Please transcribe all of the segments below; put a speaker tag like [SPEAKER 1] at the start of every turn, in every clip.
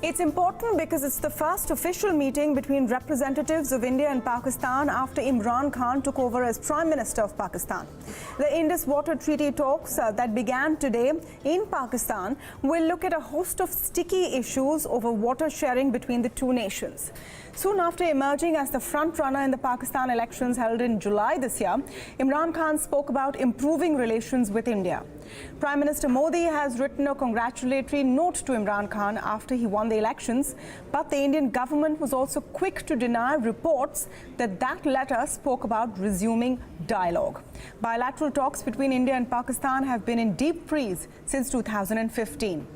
[SPEAKER 1] It's important because it's the first official meeting between representatives of India and Pakistan after Imran Khan took over as Prime Minister of Pakistan. The Indus Water Treaty talks that began today in Pakistan will look at a host of sticky issues over water sharing between the two nations. Soon after emerging as the front-runner in the Pakistan elections held in July this year, Imran Khan spoke about improving relations with India. Prime Minister Modi has written a congratulatory note to Imran Khan after he won the elections, but the Indian government was also quick to deny reports that that letter spoke about resuming dialogue. Bilateral talks between India and Pakistan have been in deep freeze since 2015.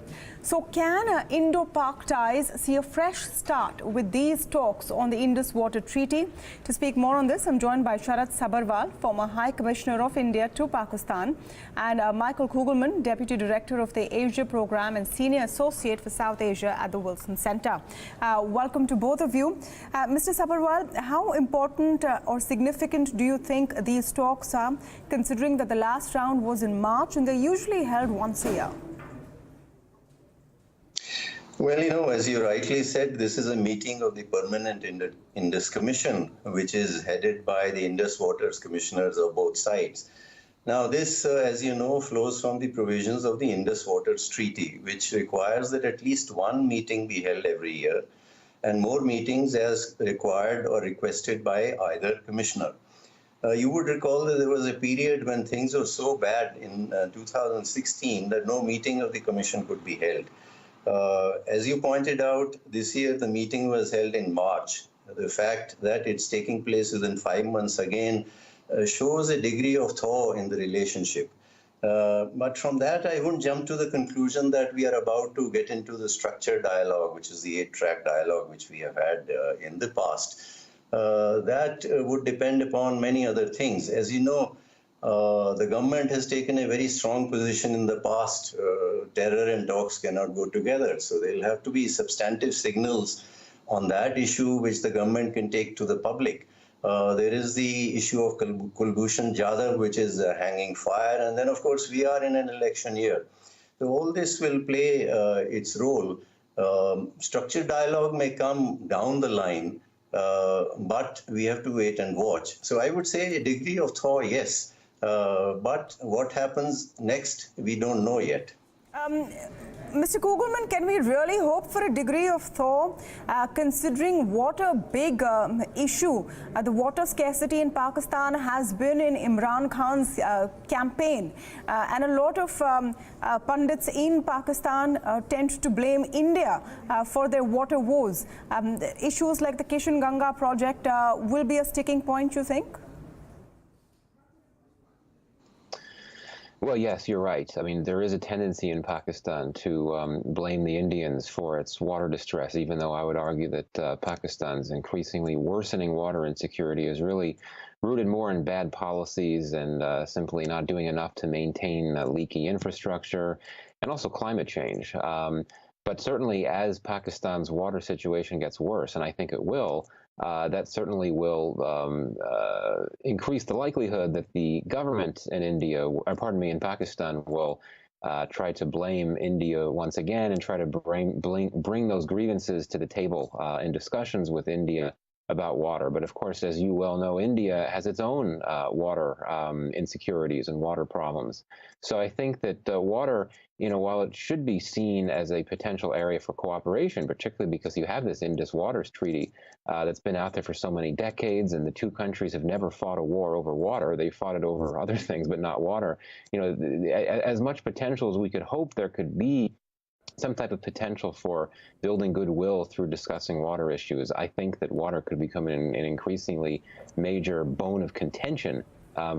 [SPEAKER 1] So can Indo-Pak ties see a fresh start with these talks on the Indus Water Treaty? To speak more on this, I'm joined by Sharat Sabharwal, former High Commissioner of India to Pakistan, and Michael Kugelman, Deputy Director of the Asia Program and Senior Associate for South Asia at the Wilson Center. Welcome to both of you. Mr. Sabharwal, how important or significant do you think these talks are, considering that the last round was in March and they're usually held once a year?
[SPEAKER 2] Well, as you rightly said, this is a meeting of the Permanent Indus Commission, which is headed by the Indus Waters Commissioners of both sides. Now, this, as you know, flows from the provisions of the Indus Waters Treaty, which requires that at least one meeting be held every year, and more meetings as required or requested by either commissioner. You would recall that there was a period when things were so bad in 2016 that no meeting of the commission could be held. As you pointed out, this year the meeting was held in March. The fact that it's taking place within 5 months again shows a degree of thaw in the relationship. But from that, I wouldn't jump to the conclusion that we are about to get into the structured dialogue, which is the 8-track dialogue which we have had in the past. That would depend upon many other things. As you know, the government has taken a very strong position in the past. Terror and talks cannot go together. So there'll have to be substantive signals on that issue which the government can take to the public. There is the issue of Kulbhushan Jadhav, which is hanging fire. And then, of course, we are in an election year. So all this will play its role. Structured dialogue may come down the line, but we have to wait and watch. So I would say a degree of thaw, yes. But what happens next, we don't know yet.
[SPEAKER 1] Mr. Kugelman, can we really hope for a degree of thaw, considering what a big issue the water scarcity in Pakistan has been in Imran Khan's campaign? And a lot of pundits in Pakistan tend to blame India for their water woes. Issues like the Kishan Ganga project will be a sticking point, you think?
[SPEAKER 3] Well, yes, you're right. I mean, there is a tendency in Pakistan to blame the Indians for its water distress, even though I would argue that Pakistan's increasingly worsening water insecurity is really rooted more in bad policies and simply not doing enough to maintain leaky infrastructure and also climate change. But certainly as Pakistan's water situation gets worse, and I think it will, that certainly will increase the likelihood that the government in in Pakistan will try to blame India once again and try to bring those grievances to the table in discussions with India about water. But of course, as you well know, India has its own water insecurities and water problems. So I think that water, while it should be seen as a potential area for cooperation, particularly because you have this Indus Waters Treaty that's been out there for so many decades, and the two countries have never fought a war over water. They fought it over other things, but not water. As much potential as we could hope there could be some type of potential for building goodwill through discussing water issues, I think that water could become an increasingly major bone of contention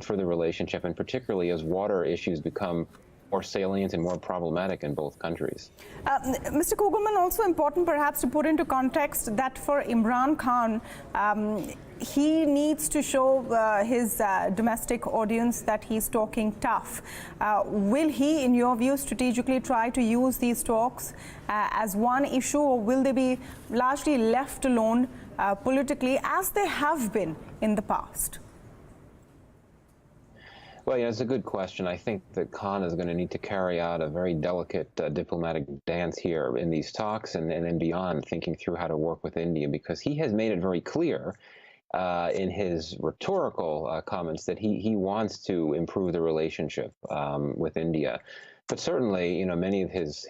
[SPEAKER 3] for the relationship, and particularly as water issues become more salient and more problematic in both countries.
[SPEAKER 1] Mr. Kugelman, also important perhaps to put into context that for Imran Khan, he needs to show his domestic audience that he's talking tough. Will he, in your view, strategically try to use these talks as one issue, or will they be largely left alone politically as they have been in the past?
[SPEAKER 3] Well, yeah, it's a good question. I think that Khan is going to need to carry out a very delicate diplomatic dance here in these talks and then beyond, thinking through how to work with India, because he has made it very clear in his rhetorical comments that he wants to improve the relationship with India. But certainly, you know, many of his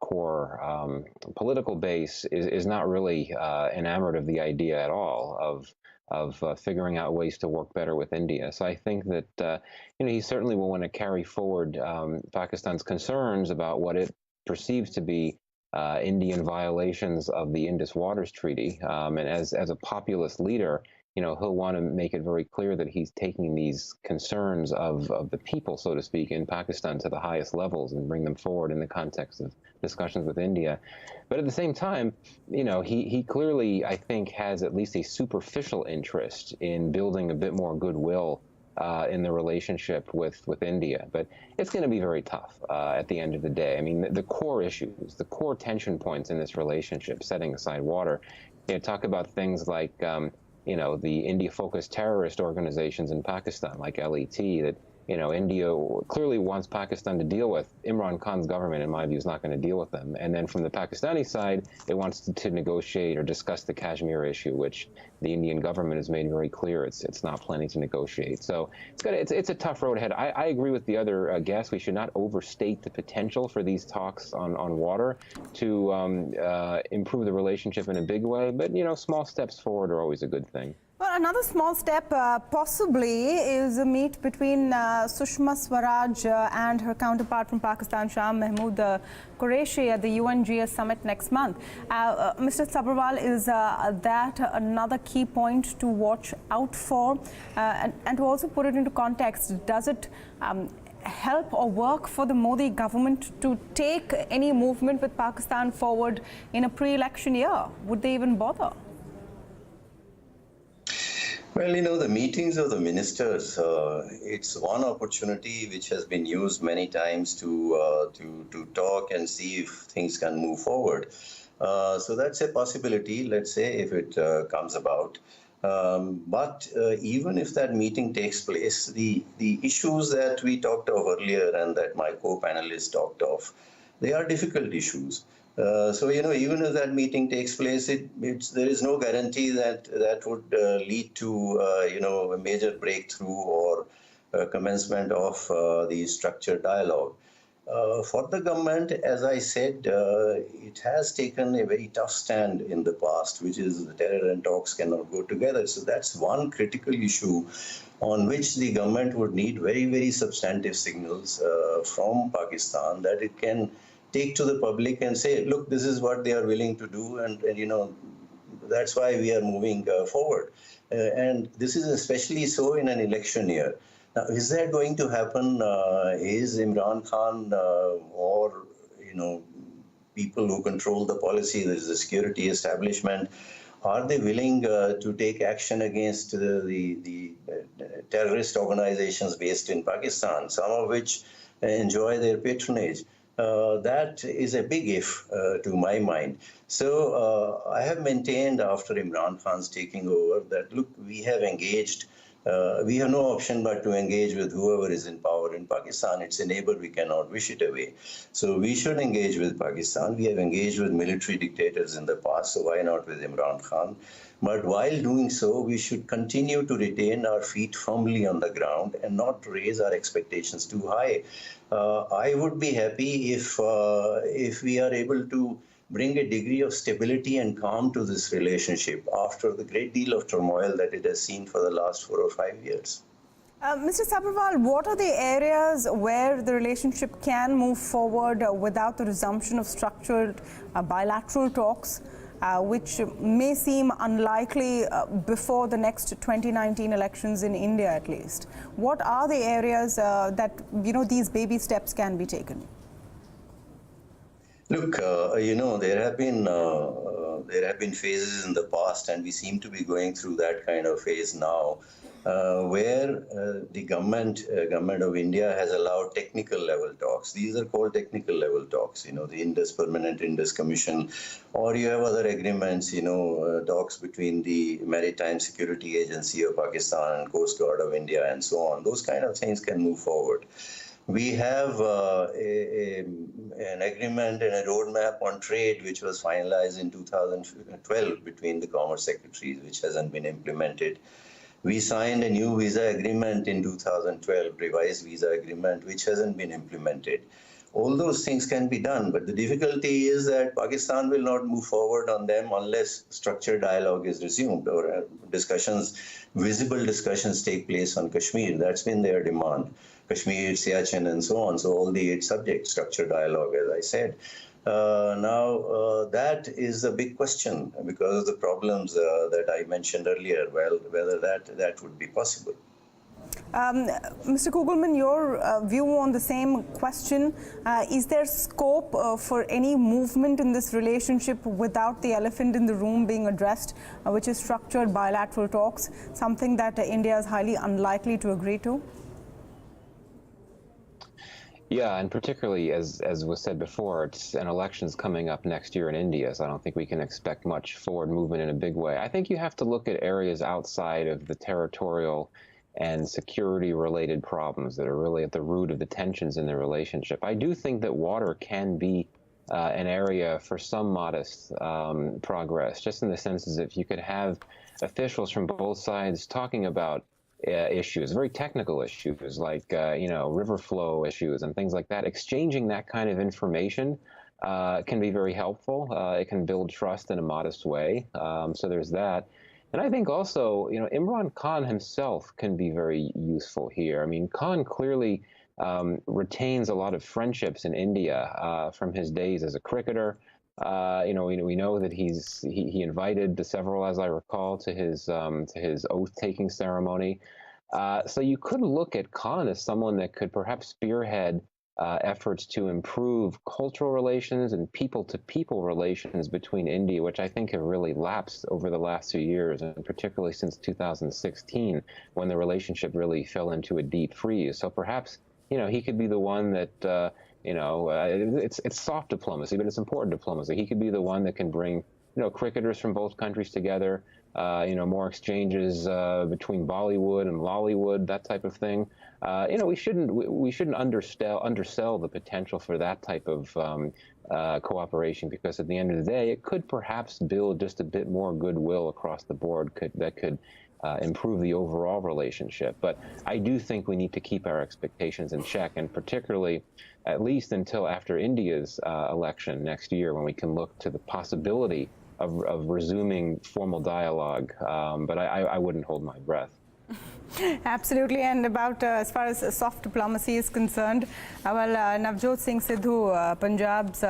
[SPEAKER 3] core political base is not really enamored of the idea at all of figuring out ways to work better with India. So I think that you know, he certainly will want to carry forward Pakistan's concerns about what it perceives to be Indian violations of the Indus Waters Treaty. And as a populist leader, you know, he'll want to make it very clear that he's taking these concerns of the people, so to speak, in Pakistan to the highest levels and bring them forward in the context of discussions with India. But at the same time, you know, he clearly, I think, has at least a superficial interest in building a bit more goodwill in the relationship with India. But it's going to be very tough at the end of the day. I mean, the core issues, the core tension points in this relationship, setting aside water, you know, talk about things like, you know, the India-focused terrorist organizations in Pakistan, like LET, that, you know, India clearly wants Pakistan to deal with. Imran Khan's government, in my view, is not going to deal with them. And then from the Pakistani side, it wants to negotiate or discuss the Kashmir issue, which the Indian government has made very clear it's not planning to negotiate. So it's a tough road ahead. I agree with the other guests. We should not overstate the potential for these talks on water to improve the relationship in a big way. But, you know, small steps forward are always a good thing.
[SPEAKER 1] Well, another small step possibly is a meet between Sushma Swaraj and her counterpart from Pakistan, Shah Mahmood Qureshi, at the UNGS summit next month. Mr. Sabharwal, is that another key point to watch out for? And to also put it into context, does it help or work for the Modi government to take any movement with Pakistan forward in a pre-election year? Would they even bother?
[SPEAKER 2] Well, you know, the meetings of the ministers, it's one opportunity which has been used many times to talk and see if things can move forward. So that's a possibility, let's say, if it comes about. But even if that meeting takes place, the issues that we talked of earlier and that my co-panelists talked of, they are difficult issues. So, you know, even if that meeting takes place, there is no guarantee that would lead to, you know, a major breakthrough or commencement of the structured dialogue. For the government, as I said, it has taken a very tough stand in the past, which is the terror and talks cannot go together. So that's one critical issue on which the government would need very, very substantive signals from Pakistan that it can take to the public and say, look, this is what they are willing to do, and you know, that's why we are moving forward. And this is especially so in an election year. Now, is that going to happen? Is Imran Khan or, you know, people who control the policy, there's the security establishment, are they willing to take action against the terrorist organizations based in Pakistan, some of which enjoy their patronage? That is a big if to my mind. So I have maintained after Imran Khan's taking over that, look, we have engaged. We have no option but to engage with whoever is in power in Pakistan. It's a neighbor, we cannot wish it away. So we should engage with Pakistan. We have engaged with military dictators in the past, so why not with Imran Khan? But while doing so, we should continue to retain our feet firmly on the ground and not raise our expectations too high. I would be happy if we are able to bring a degree of stability and calm to this relationship after the great deal of turmoil that it has seen for the last 4 or 5 years.
[SPEAKER 1] Mr. Sabharwal, what are the areas where the relationship can move forward without the resumption of structured bilateral talks, which may seem unlikely before the next 2019 elections in India at least? What are the areas that, you know, these baby steps can be taken?
[SPEAKER 2] Look, you know, there have been there have been phases in the past, and we seem to be going through that kind of phase now, where the government of India has allowed technical level talks. These are called technical level talks, the Indus Permanent Indus Commission, or you have other agreements, talks between the Maritime Security Agency of Pakistan and Coast Guard of India and so on. Those kind of things can move forward. We have an agreement and a roadmap on trade, which was finalized in 2012 between the Commerce Secretaries, which hasn't been implemented. We signed a new visa agreement in 2012, revised visa agreement, which hasn't been implemented. All those things can be done, but the difficulty is that Pakistan will not move forward on them unless structured dialogue is resumed or visible discussions take place on Kashmir. That's been their demand. Kashmir, Siachen, and so on. So all the 8 subjects, structured dialogue, as I said. Now, that is a big question because of the problems that I mentioned earlier, whether that would be possible.
[SPEAKER 1] Mr. Kugelman, your view on the same question. Is there scope for any movement in this relationship without the elephant in the room being addressed, which is structured bilateral talks, something that India is highly unlikely to agree to?
[SPEAKER 3] Yeah, and particularly, as was said before, it's an election's coming up next year in India, so I don't think we can expect much forward movement in a big way. I think you have to look at areas outside of the territorial and security-related problems that are really at the root of the tensions in the relationship. I do think that water can be an area for some modest progress, just in the sense as if you could have officials from both sides talking about issues, very technical issues like river flow issues and things like that. Exchanging that kind of information can be very helpful. It can build trust in a modest way. So there's that. And I think also, Imran Khan himself can be very useful here. I mean, Khan clearly retains a lot of friendships in India from his days as a cricketer. We know that he invited several, as I recall, to his oath-taking ceremony. So you could look at Khan as someone that could perhaps spearhead efforts to improve cultural relations and people-to-people relations between India, which I think have really lapsed over the last few years, and particularly since 2016, when the relationship really fell into a deep freeze. So perhaps, he could be the one that it's soft diplomacy, but it's important diplomacy. He could be the one that can bring, cricketers from both countries together, more exchanges between Bollywood and Lollywood, that type of thing. We shouldn't undersell the potential for that type of cooperation, because at the end of the day, it could perhaps build just a bit more goodwill across the board that could improve the overall relationship. But I do think we need to keep our expectations in check, and particularly at least until after India's election next year, when we can look to the possibility of resuming formal dialogue. But I wouldn't hold my breath.
[SPEAKER 1] Absolutely. And about as far as soft diplomacy is concerned, Navjot Singh Sidhu, Punjab's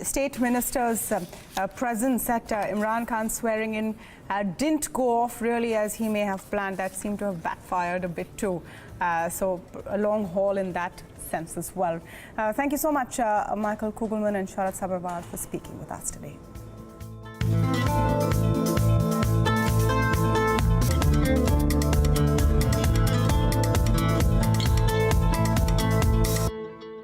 [SPEAKER 1] state minister's presence at Imran Khan's swearing in didn't go off really as he may have planned. That seemed to have backfired a bit too. So a long haul in that sense as well. Thank you so much, Michael Kugelman and Sharat Sabharwal, for speaking with us today.